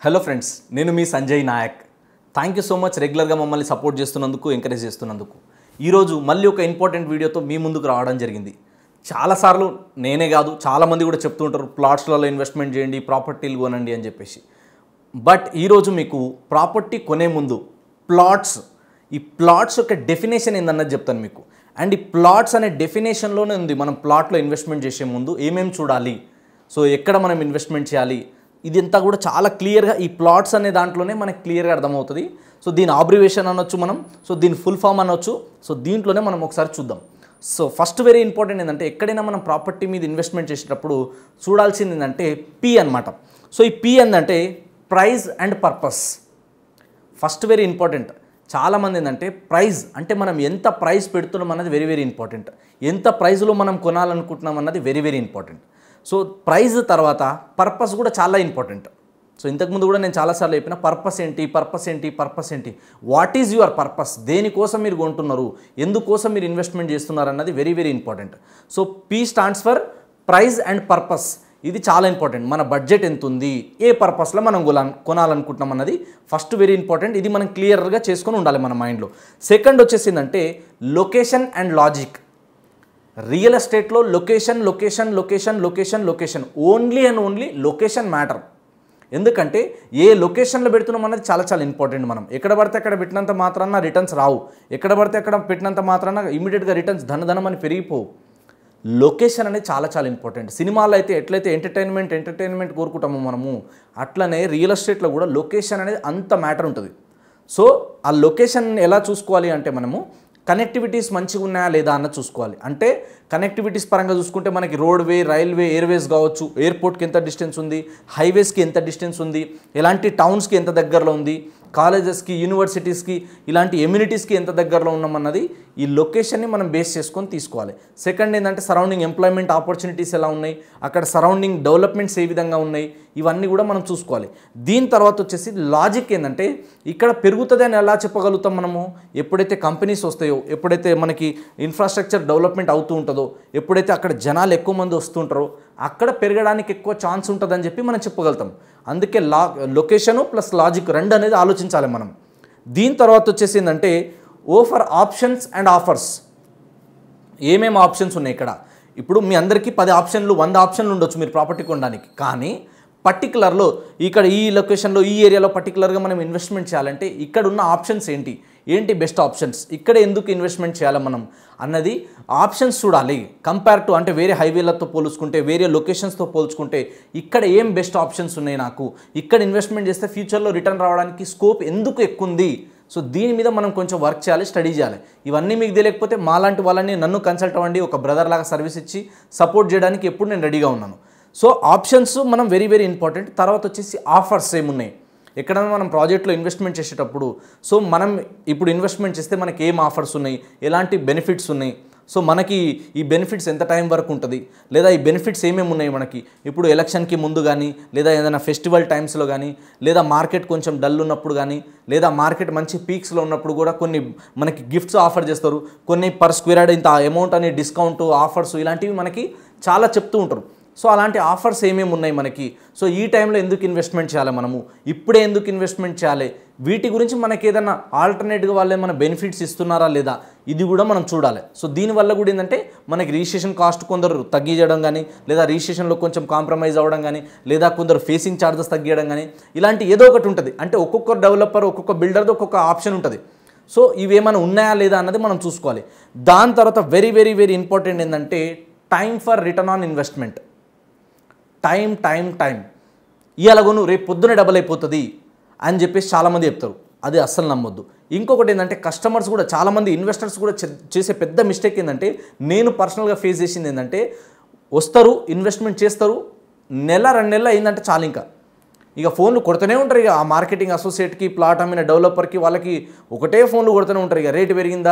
Hello friends, నేను మీ Sanjay Nayak. Thank you so much రెగ్యులర్గా మమ్మల్ని సపోర్ట్ చేస్తున్నందుకు, ఎంకరేజ్ చేస్తున్నందుకు. ఈరోజు మళ్ళీ ఒక ఇంపార్టెంట్ వీడియోతో మీ ముందుకు రావడం జరిగింది. చాలాసార్లు నేనే కాదు, చాలామంది కూడా చెప్తూ ఉంటారు ప్లాట్స్లలో ఇన్వెస్ట్మెంట్ చేయండి, ప్రాపర్టీలు కొనండి అని చెప్పేసి. బట్ ఈరోజు మీకు ప్రాపర్టీ కొనే ముందు ఈ ప్లాట్స్ యొక్క డెఫినేషన్ ఏందన్నది చెప్తాను మీకు. అండ్ ఈ ప్లాట్స్ అనే డెఫినేషన్లోనే ఉంది మనం ప్లాట్లో ఇన్వెస్ట్మెంట్ చేసే ముందు ఏమేమి చూడాలి, సో ఎక్కడ మనం ఇన్వెస్ట్మెంట్ చేయాలి, ఇదంతా కూడా చాలా క్లియర్గా ఈ ప్లాట్స్ అనే దాంట్లోనే మనకి క్లియర్గా అర్థమవుతుంది. సో దీని ఆబ్రివేషన్ అనొచ్చు మనం, సో దీని ఫుల్ ఫామ్ అనొచ్చు. సో దీంట్లోనే మనం ఒకసారి చూద్దాం. సో ఫస్ట్ వెరీ ఇంపార్టెంట్ ఏంటంటే, ఎక్కడైనా మనం ప్రాపర్టీ మీద ఇన్వెస్ట్మెంట్ చేసేటప్పుడు చూడాల్సింది ఏంటంటే పి అనమాట. సో ఈ పి ఏంటంటే price and purpose. First very important. చాలామంది ఏంటంటే ప్రైస్ అంటే మనం ఎంత ప్రైస్ పెడుతున్నాం అన్నది వెరీ వెరీ ఇంపార్టెంట్. ఎంత ప్రైస్లో మనం కొనాలనుకుంటున్నాం అన్నది very very important. So price తర్వాత పర్పస్ కూడా చాలా ఇంపార్టెంట్. సో ఇంతకుముందు కూడా నేను చాలాసార్లు చెప్పిన పర్పస్ ఏంటి, వాట్ ఈజ్ యువర్ పర్పస్, దేనికోసం మీరు కొంటున్నారు, ఎందుకోసం మీరు ఇన్వెస్ట్మెంట్ చేస్తున్నారు అన్నది very very important. So P stands for price and purpose. ఇది చాలా ఇంపార్టెంట్. మన బడ్జెట్ ఎంత ఉంది, ఏ పర్పస్లో మనం కొనాలనుకుంటున్నాం అన్నది ఫస్ట్ వెరీ ఇంపార్టెంట్. ఇది మనం క్లియర్గా చేసుకొని ఉండాలి మన మైండ్లో. సెకండ్ వచ్చేసిందంటే లొకేషన్ అండ్ లాజిక్. రియల్ ఎస్టేట్లో location only and only location matter. ఎందుకంటే ఏ లొకేషన్లో పెడుతున్నాం అన్నది చాలా చాలా ఇంపార్టెంట్. మనం ఎక్కడ పడితే అక్కడ పెట్టినంత మాత్రాన రిటర్న్స్ రావు, ఎక్కడ పడితే అక్కడ పెట్టినంత మాత్రాన ఇమీడియట్గా రిటర్న్స్ ధనధనం అని పెరిగిపోవు. లొకేషన్ అనేది చాలా చాలా ఇంపార్టెంట్. సినిమాలో అయితే ఎట్లయితే ఎంటర్టైన్మెంట్ కోరుకుంటామో మనము, అట్లనే రియల్ ఎస్టేట్లో కూడా లొకేషన్ అనేది అంత మ్యాటర్ ఉంటుంది. సో ఆ లొకేషన్ ఎలా చూసుకోవాలి అంటే, మనము కనెక్టివిటీస్ మంచిగా ఉన్నాయా లేదా అన్నది చూసుకోవాలి. అంటే కనెక్టివిటీస్ పరంగా చూసుకుంటే మనకి రోడ్వే, రైల్వే, ఎయిర్వేస్ కావచ్చు, ఎయిర్పోర్ట్కి ఎంత డిస్టెన్స్ ఉంది, హైవేస్కి ఎంత డిస్టెన్స్ ఉంది, ఎలాంటి టౌన్స్కి ఎంత దగ్గరలో ఉంది, కాలేజెస్కి, యూనివర్సిటీస్కి, ఇలాంటి ఎమ్యూనిటీస్కి ఎంత దగ్గరలో ఉన్నామన్నది ఈ లొకేషన్ని మనం బేస్ చేసుకొని తీసుకోవాలి. సెకండ్ ఏంటంటే సరౌండింగ్ ఎంప్లాయ్మెంట్ ఆపర్చునిటీస్ ఎలా ఉన్నాయి, అక్కడ సరౌండింగ్ డెవలప్మెంట్స్ ఏ విధంగా ఉన్నాయి, ఇవన్నీ కూడా మనం చూసుకోవాలి. దీని తర్వాత వచ్చేసి లాజిక్ ఏంటంటే, ఇక్కడ పెరుగుతుంది అని ఎలా చెప్పగలుగుతాం మనము, ఎప్పుడైతే కంపెనీస్ వస్తాయో, ఎప్పుడైతే మనకి ఇన్ఫ్రాస్ట్రక్చర్ డెవలప్మెంట్ అవుతూ ఉంటుందో, ఎప్పుడైతే అక్కడ జనాలు ఎక్కువ మంది వస్తుంటారో అక్కడ పెరగడానికి ఎక్కువ ఛాన్స్ ఉంటుందని చెప్పి మనం చెప్పగలుగుతాం. అందుకే లొకేషను ప్లస్ లాజిక్ రెండు అనేది ఆలోచించాలి మనం. దీని తర్వాత వచ్చేసి ఏంటంటే ఫర్ ఆప్షన్స్ అండ్ ఆఫర్స్. ఏమేమి ఆప్షన్స్ ఉన్నాయి ఇక్కడ? ఇప్పుడు మీ అందరికీ 10 ఆప్షన్లు 100 ఆప్షన్లు ఉండొచ్చు మీరు ప్రాపర్టీ కొనడానికి. కానీ పర్టికులర్లో ఇక్కడ ఈ లొకేషన్లో, ఈ ఏరియాలో పర్టికులర్గా మనం ఇన్వెస్ట్మెంట్ చేయాలంటే ఇక్కడ ఉన్న ఆప్షన్స్ ఏంటి బెస్ట్ ఆప్షన్స్, ఇక్కడ ఎందుకు ఇన్వెస్ట్మెంట్ చేయాలి మనం అన్నది ఆప్షన్స్ చూడాలి. కంపేర్ టు అంటే వేరే హైవేలతో పోల్చుకుంటే, వేరే లొకేషన్స్తో పోల్చుకుంటే ఇక్కడ ఏం బెస్ట్ ఆప్షన్స్ ఉన్నాయి, నాకు ఇక్కడ ఇన్వెస్ట్మెంట్ చేస్తే ఫ్యూచర్లో రిటర్న్ రావడానికి స్కోప్ ఎందుకు ఎక్కువ ఉంది. సో దీని మీద మనం కొంచెం వర్క్ చేయాలి, స్టడీ చేయాలి. ఇవన్నీ మీకు తెలియకపోతే మాలాంటి వాళ్ళని నన్ను కన్సల్ట్ అవ్వండి, ఒక బ్రదర్ లాగా సర్వీస్ ఇచ్చి సపోర్ట్ చేయడానికి ఎప్పుడు నేను రెడీగా ఉన్నాను. సో ఆప్షన్స్ మనం వెరీ వెరీ ఇంపార్టెంట్. తర్వాత వచ్చేసి ఆఫర్స్ ఏమున్నాయి, ఎక్కడైనా మనం ప్రాజెక్ట్లో ఇన్వెస్ట్మెంట్ చేసేటప్పుడు, సో మనం ఇప్పుడు ఇన్వెస్ట్మెంట్ చేస్తే మనకి ఏం ఆఫర్స్ ఉన్నాయి, ఎలాంటి బెనిఫిట్స్ ఉన్నాయి, సో మనకి ఈ బెనిఫిట్స్ ఎంత టైం వరకు ఉంటుంది, లేదా ఈ బెనిఫిట్స్ ఏమేమి ఉన్నాయి మనకి ఇప్పుడు ఎలక్షన్కి ముందు కానీ, లేదా ఏదైనా ఫెస్టివల్ టైమ్స్లో కానీ, లేదా మార్కెట్ కొంచెం డల్ ఉన్నప్పుడు కానీ, లేదా మార్కెట్ మంచి పీక్స్లో ఉన్నప్పుడు కూడా కొన్ని మనకి గిఫ్ట్స్ ఆఫర్ చేస్తారు, కొన్ని పర్ స్క్వేర్ యార్డ్ ఇంత అమౌంట్ అని డిస్కౌంట్ ఆఫర్స్, ఇలాంటివి మనకి చాలా చెప్తూ ఉంటారు. సో అలాంటి ఆఫర్స్ ఏమేమి ఉన్నాయి మనకి, సో ఈ టైంలో ఎందుకు ఇన్వెస్ట్మెంట్ చేయాలి, మనము ఇప్పుడే ఎందుకు ఇన్వెస్ట్మెంట్ చేయాలి, వీటి గురించి మనకి ఏదైనా ఆల్టర్నేట్గా వాళ్ళు ఏమైనా బెనిఫిట్స్ ఇస్తున్నారా లేదా, ఇది కూడా మనం చూడాలి. సో దీనివల్ల కూడా ఏంటంటే మనకి రిజిస్ట్రేషన్ కాస్ట్ కొందరు తగ్గించడం కానీ, లేదా రిజిస్ట్రేషన్లో కొంచెం కాంప్రమైజ్ అవ్వడం కానీ, లేదా కొందరు ఫేసింగ్ ఛార్జెస్ తగ్గించడం కానీ, ఇలాంటి ఏదో ఒకటి ఉంటుంది. అంటే ఒక్కొక్క డెవలపర్, ఒక్కొక్క బిల్డర్ది ఒక్కొక్క ఆప్షన్ ఉంటుంది. సో ఇవేమైనా ఉన్నాయా లేదా అన్నది మనం చూసుకోవాలి. దాని తర్వాత వెరీ వెరీ వెరీ ఇంపార్టెంట్ ఏంటంటే time for return on investment. Time ఇవాళ కొను రేపు పొద్దునే డబల్ అయిపోతుంది అని చెప్పేసి చాలామంది చెప్తారు. అది అస్సలు నమ్మొద్దు. ఇంకొకటి ఏంటంటే కస్టమర్స్ కూడా, చాలామంది ఇన్వెస్టర్స్ కూడా చేసే పెద్ద మిస్టేక్ ఏంటంటే, నేను పర్సనల్గా ఫేస్ చేసింది ఏంటంటే, వస్తారు, ఇన్వెస్ట్మెంట్ చేస్తారు, నెల 2 నెలలు అయిందంటే చాలు, ఇక ఫోన్లు కొడుతూనే ఉంటారు. ఇక ఆ మార్కెటింగ్ అసోసియేట్కి, ప్లాట్ అమ్మిన డెవలపర్కి, వాళ్ళకి ఒకటే ఫోన్లు కొడుతూనే ఉంటారు. ఇక రేటు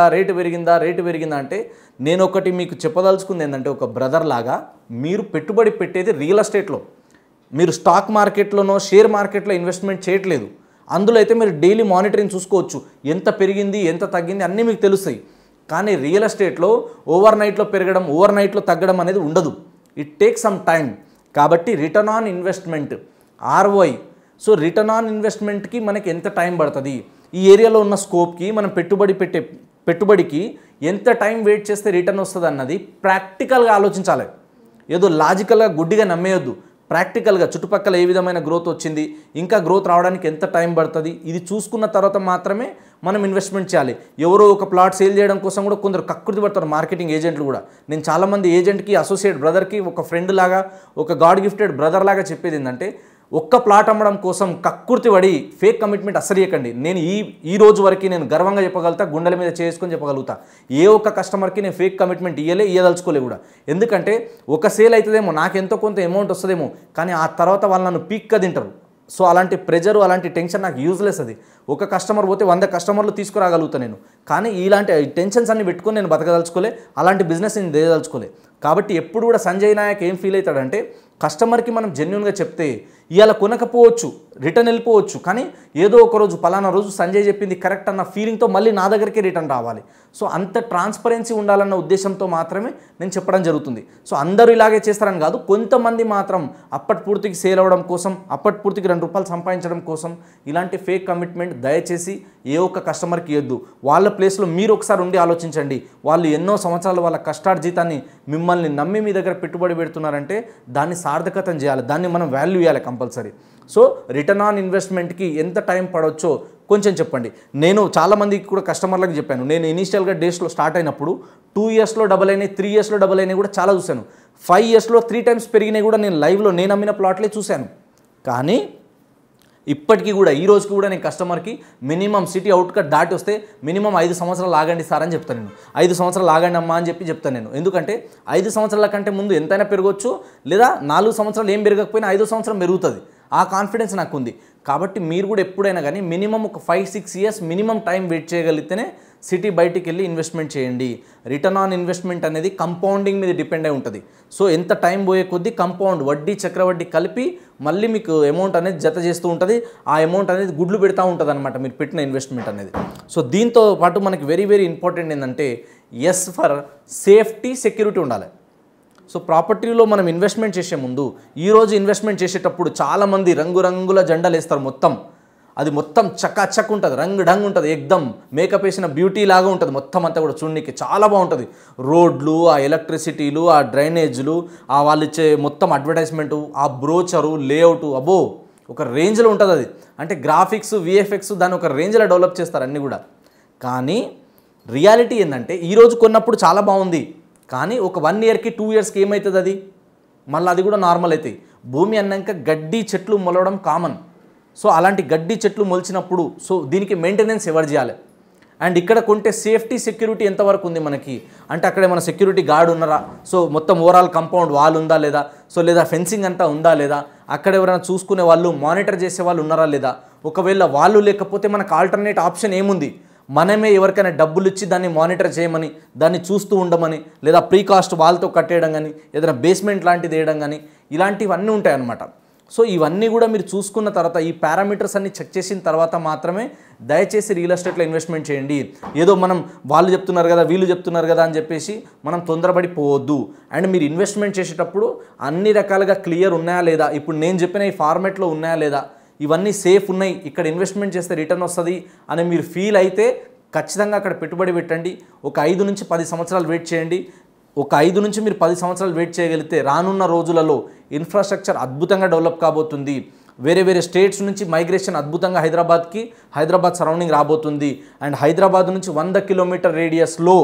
పెరిగిందా అంటే, నేను ఒకటి మీకు చెప్పదలుచుకుంది ఏంటంటే, ఒక బ్రదర్ లాగా మీరు పెట్టుబడి పెట్టేది రియల్ ఎస్టేట్లో, మీరు స్టాక్ మార్కెట్లోనో షేర్ మార్కెట్లో ఇన్వెస్ట్మెంట్ చేయట్లేదు. అందులో అయితే మీరు డైలీ మానిటరింగ్ చూసుకోవచ్చు, ఎంత పెరిగింది, ఎంత తగ్గింది అన్నీ మీకు తెలుస్తాయి. కానీ రియల్ ఎస్టేట్లో ఓవర్ నైట్లో పెరగడం, ఓవర్ నైట్లో తగ్గడం అనేది ఉండదు. It take some time. కాబట్టి return on investment, ROI, so return on ఇన్వెస్ట్మెంట్కి మనకి ఎంత టైం పడుతుంది, ఈ ఏరియాలో ఉన్న స్కోప్కి మనం పెట్టుబడికి ఎంత టైం వెయిట్ చేస్తే రిటర్న్ వస్తుంది అన్నది ప్రాక్టికల్గా ఆలోచించాలి. ఏదో లాజికల్గా గుడ్డిగా నమ్మేయొద్దు. ప్రాక్టికల్గా చుట్టుపక్కల ఏ విధమైన గ్రోత్ వచ్చింది, ఇంకా గ్రోత్ రావడానికి ఎంత టైం పడుతుంది, ఇది చూసుకున్న తర్వాత మాత్రమే మనం ఇన్వెస్ట్మెంట్ చేయాలి. ఎవరో ఒక ప్లాట్ సేల్ చేయడం కోసం కూడా కొందరు కక్కుర్తి పడతారు మార్కెటింగ్ ఏజెంట్లు కూడా. నేను చాలామంది ఏజెంట్కి, అసోసియేట్ బ్రదర్కి, ఒక ఫ్రెండ్ లాగా, ఒక గాడ్ గిఫ్టెడ్ బ్రదర్ లాగా చెప్పేది ఏంటంటే, ఒక్క ప్లాట్ అమ్మడం కోసం కక్కుర్తి పడి ఫేక్ కమిట్మెంట్ అస్సలు ఇవ్వకండి. నేను ఈ రోజు వరకు నేను గర్వంగా చెప్పగలుగుతా, గుండెల మీద చేసుకొని చెప్పగలుగుతా, ఏ ఒక్క కస్టమర్కి నేను ఫేక్ కమిట్మెంట్ ఇవ్వదలుచుకోలే కూడా. ఎందుకంటే ఒక సేల్ అవుతుందేమో, నాకు ఎంతో కొంత అమౌంట్ వస్తుందేమో, కానీ ఆ తర్వాత వాళ్ళు నన్ను పీక్గా తింటారు. సో అలాంటి ప్రెజరు, అలాంటి టెన్షన్ నాకు యూజ్లెస్. అది ఒక కస్టమర్ పోతే 100 కస్టమర్లు తీసుకురాగలుగుతాను నేను, కానీ ఇలాంటి టెన్షన్స్ అన్ని పెట్టుకొని నేను బతకదలుచుకోలే, అలాంటి బిజినెస్ నేను చేయదలుచుకోలే. కాబట్టి ఎప్పుడు కూడా సంజయ్ నాయక్ ఏం ఫీల్ అవుతాడంటే, కస్టమర్కి మనం జెన్యున్గా చెప్తే ఇవాళ కొనకపోవచ్చు, రిటర్న్ వెళ్ళిపోవచ్చు, కానీ ఏదో ఒక రోజు పలానా రోజు సంజయ్ చెప్పింది కరెక్ట్ అన్న ఫీలింగ్తో మళ్ళీ నా దగ్గరికి రిటర్న్ రావాలి. సో అంత ట్రాన్స్పరెన్సీ ఉండాలన్న ఉద్దేశంతో మాత్రమే నేను చెప్పడం జరుగుతుంది. సో అందరూ ఇలాగే చేస్తారని కాదు, కొంతమంది మాత్రం అప్పటి పూర్తికి సేల్ అవ్వడం కోసం, అప్పటి పూర్తికి ₹2 సంపాదించడం కోసం ఇలాంటి ఫేక్ కమిట్మెంట్ దయచేసి ఏ ఒక్క కస్టమర్కి ఇవ్వద్దు. వాళ్ళ ప్లేస్లో మీరు ఒకసారి ఉండి ఆలోచించండి. వాళ్ళు ఎన్నో సంవత్సరాలు వాళ్ళ కష్టార్జితాన్ని మిమ్మల్ని నమ్మి మీ దగ్గర పెట్టుబడి పెడుతున్నారంటే దాన్ని సార్థకతం చేయాలి, దాన్ని మనం వాల్యూ ఇవ్వాలి కంపల్సరీ. సో రిటర్న్ ఆన్ ఇన్వెస్ట్మెంట్కి ఎంత టైం పడవచ్చో కొంచెం చెప్పండి. నేను చాలామందికి కూడా కస్టమర్లకు చెప్పాను. నేను ఇనీషియల్గా డేస్లో స్టార్ట్ అయినప్పుడు 2 ఇయర్స్లో డబల్ అయినాయి, 3 ఇయర్స్లో డబల్ అయినాయి కూడా చాలా చూశాను. 5 ఇయర్స్లో 3 టైమ్స్ పెరిగినాయి కూడా నేను లైవ్లో నేను అమ్మిన ప్లాట్లే చూశాను. కానీ ఇప్పటికీ కూడా ఈ రోజుకి కూడా నేను కస్టమర్కి మినిమం సిటీ అవుట్కట్ దాటి వస్తే మినిమం 5 సంవత్సరాలు ఆగండి సార్ అని చెప్తాను. నేను 5 సంవత్సరాలు ఆగండి అమ్మా అని చెప్తాను నేను. ఎందుకంటే 5 సంవత్సరాల కంటే ముందు ఎంతైనా పెరగవచ్చు, లేదా 4 సంవత్సరాలు ఏం పెరగకపోయినా 5వ సంవత్సరం పెరుగుతుంది. ఆ కాన్ఫిడెన్స్ నాకు ఉంది. కాబట్టి మీరు కూడా ఎప్పుడైనా కానీ మినిమం ఒక 5-6 ఇయర్స్ మినిమం టైం వెయిట్ చేయగలిగితేనే సిటీ బయటికి వెళ్ళి ఇన్వెస్ట్మెంట్ చేయండి. రిటర్న్ ఆన్ ఇన్వెస్ట్మెంట్ అనేది కంపౌండింగ్ మీద డిపెండ్ అయి ఉంటుంది. సో ఎంత టైం పోయే కొద్దీ కంపౌండ్, వడ్డీ, చక్రవడ్డీ కలిపి మళ్ళీ మీకు అమౌంట్ అనేది జత చేస్తూ ఉంటుంది. ఆ అమౌంట్ అనేది గుడ్లు పెడతా ఉంటుంది అనమాట మీరు పెట్టిన ఇన్వెస్ట్మెంట్ అనేది. సో దీంతో పాటు మనకి వెరీ వెరీ ఇంపార్టెంట్ ఏంటంటే, ఎస్ ఫర్ సేఫ్టీ, సెక్యూరిటీ ఉండాలి. సో ప్రాపర్టీలో మనం ఇన్వెస్ట్మెంట్ చేసే ముందు, ఈరోజు ఇన్వెస్ట్మెంట్ చేసేటప్పుడు చాలామంది రంగురంగుల జెండాలు వేస్తారు. అది మొత్తం చకాచక్ ఉంటుంది, రంగు డంగ్ ఉంటుంది, ఎక్దమ్ మేకప్ వేసిన బ్యూటీ లాగా ఉంటుంది. మొత్తం అంతా కూడా చూడడానికి చాలా బాగుంటుంది. రోడ్లు, ఆ ఎలక్ట్రిసిటీలు, ఆ డ్రైనేజ్లు, ఆ వాళ్ళు ఇచ్చే మొత్తం అడ్వర్టైజ్మెంటు, ఆ బ్రోచరు, లేఅవుట్, అబో ఒక రేంజ్లో ఉంటుంది. అది అంటే గ్రాఫిక్స్, విఎఫ్ఎక్స్ దాన్ని ఒక రేంజ్లో డెవలప్ చేస్తారు అన్నీ కూడా. కానీ రియాలిటీ ఏంటంటే, ఈరోజు కొన్నప్పుడు చాలా బాగుంది, కానీ ఒక 1 ఇయర్కి 2 ఇయర్స్కి ఏమవుతుంది, అది మళ్ళీ అది కూడా నార్మల్ అవుతాయి. భూమి అన్నాక గడ్డి చెట్లు మొలవడం కామన్. సో అలాంటి గడ్డి చెట్లు మొలిచినప్పుడు సో దీనికి మెయింటెనెన్స్ ఎవరు చేయాలి? అండ్ ఇక్కడ కొంటే సేఫ్టీ, సెక్యూరిటీ ఎంతవరకు ఉంది మనకి అంటే, అక్కడ మన సెక్యూరిటీ గార్డ్ ఉన్నారా, సో మొత్తం ఓవరాల్ కంపౌండ్ వాల్ ఉందా లేదా, సో లేదా ఫెన్సింగ్ అంతా ఉందా లేదా, అక్కడ ఎవరైనా చూసుకునే వాళ్ళు, మానిటర్ చేసే వాళ్ళు ఉన్నారా లేదా, ఒకవేళ వాళ్ళు లేకపోతే మనకు ఆల్టర్నేట్ ఆప్షన్ ఏముంది, మనమే ఎవరికైనా డబ్బులు ఇచ్చి దాన్ని మానిటర్ చేయమని, దాన్ని చూస్తూ ఉండమని, లేదా ప్రీకాస్ట్ వాల్తో కట్టేయడం కానీ, ఏదైనా బేస్మెంట్ లాంటిది వేయడం కానీ, ఇలాంటివన్నీ ఉంటాయన్నమాట. సో ఇవన్నీ కూడా మీరు చూసుకున్న తర్వాత, ఈ పారామీటర్స్ అన్ని చెక్ చేసిన తర్వాత మాత్రమే దయచేసి రియల్ ఎస్టేట్లో ఇన్వెస్ట్మెంట్ చేయండి. ఏదో మనం వాళ్ళు చెప్తున్నారు కదా, వీళ్ళు చెప్తున్నారు కదా అని చెప్పేసి మనం తొందరపడిపోవద్దు. అండ్ మీరు ఇన్వెస్ట్మెంట్ చేసేటప్పుడు అన్ని రకాలుగా క్లియర్ ఉన్నాయా లేదా, ఇప్పుడు నేను చెప్పిన ఈ ఫార్మాట్లో ఉన్నాయా లేదా, ఇవన్నీ సేఫ్ ఉన్నాయి, ఇక్కడ ఇన్వెస్ట్మెంట్ చేస్తే రిటర్న్ వస్తుంది అని మీరు ఫీల్ అయితే ఖచ్చితంగా అక్కడ పెట్టుబడి పెట్టండి. ఒక 5 నుంచి 10 సంవత్సరాలు వెయిట్ చేయండి. ఒక 5 నుంచి మీరు 10 సంవత్సరాలు వెయిట్ చేయగలిగితే రానున్న రోజులలో ఇన్ఫ్రాస్ట్రక్చర్ అద్భుతంగా డెవలప్ కాబోతుంది. వేరే వేరే స్టేట్స్ నుంచి మైగ్రేషన్ అద్భుతంగా హైదరాబాద్ సరౌండింగ్ రాబోతుంది. అండ్ హైదరాబాద్ నుంచి 100 కిలోమీటర్ రేడియస్లో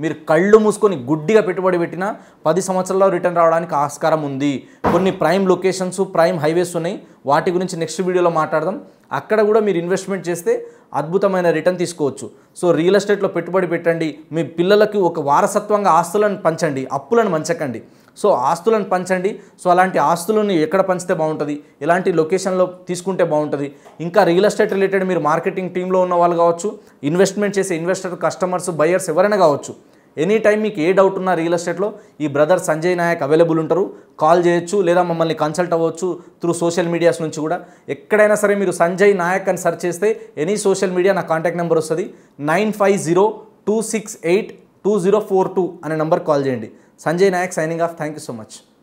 మీరు కళ్ళు మూసుకొని గుడ్డిగా పెట్టుబడి పెట్టినా 10 సంవత్సరాల్లో రిటర్న్ రావడానికి ఆస్కారం ఉంది. కొన్ని ప్రైమ్ లొకేషన్స్, ప్రైమ్ హైవేస్ ఉన్నాయి, వాటి గురించి నెక్స్ట్ వీడియోలో మాట్లాడదాం. అక్కడ కూడా మీరు ఇన్వెస్ట్మెంట్ చేస్తే అద్భుతమైన రిటర్న్ తీసుకోవచ్చు. సో రియల్ ఎస్టేట్లో పెట్టుబడి పెట్టండి. మీ పిల్లలకి ఒక వారసత్వంగా ఆస్తులను పంచండి, అప్పులను పంచకండి. సో ఆస్తులను పంచండి. సో అలాంటి ఆస్తులను ఎక్కడ పంచితే బాగుంటుంది, ఎలాంటి లొకేషన్లో తీసుకుంటే బాగుంటుంది, ఇంకా రియల్ ఎస్టేట్ రిలేటెడ్ మీరు మార్కెటింగ్ టీంలో ఉన్న వాళ్ళు కావచ్చు, ఇన్వెస్ట్మెంట్ చేసే ఇన్వెస్టర్, కస్టమర్స్, బయర్స్ ఎవరైనా కావచ్చు, ఎనీ టైం మీకు ఏ డౌట్ ఉన్నా రియల్ ఎస్టేట్లో ఈ బ్రదర్ సంజయ్ నాయక్ అవైలబుల్ ఉంటారు. కాల్ చేయొచ్చు, లేదా మమ్మల్ని కన్సల్ట్ అవ్వచ్చు త్రూ సోషల్ మీడియాస్ నుంచి కూడా. ఎక్కడైనా సరే మీరు సంజయ్ నాయక్ అని సెర్చ్ చేస్తే ఎనీ సోషల్ మీడియా నా కాంటాక్ట్ నెంబర్ వస్తుంది. 9502682042 అనే నెంబర్ కాల్ చేయండి. Sanjay Nayak signing off. Thank you so much.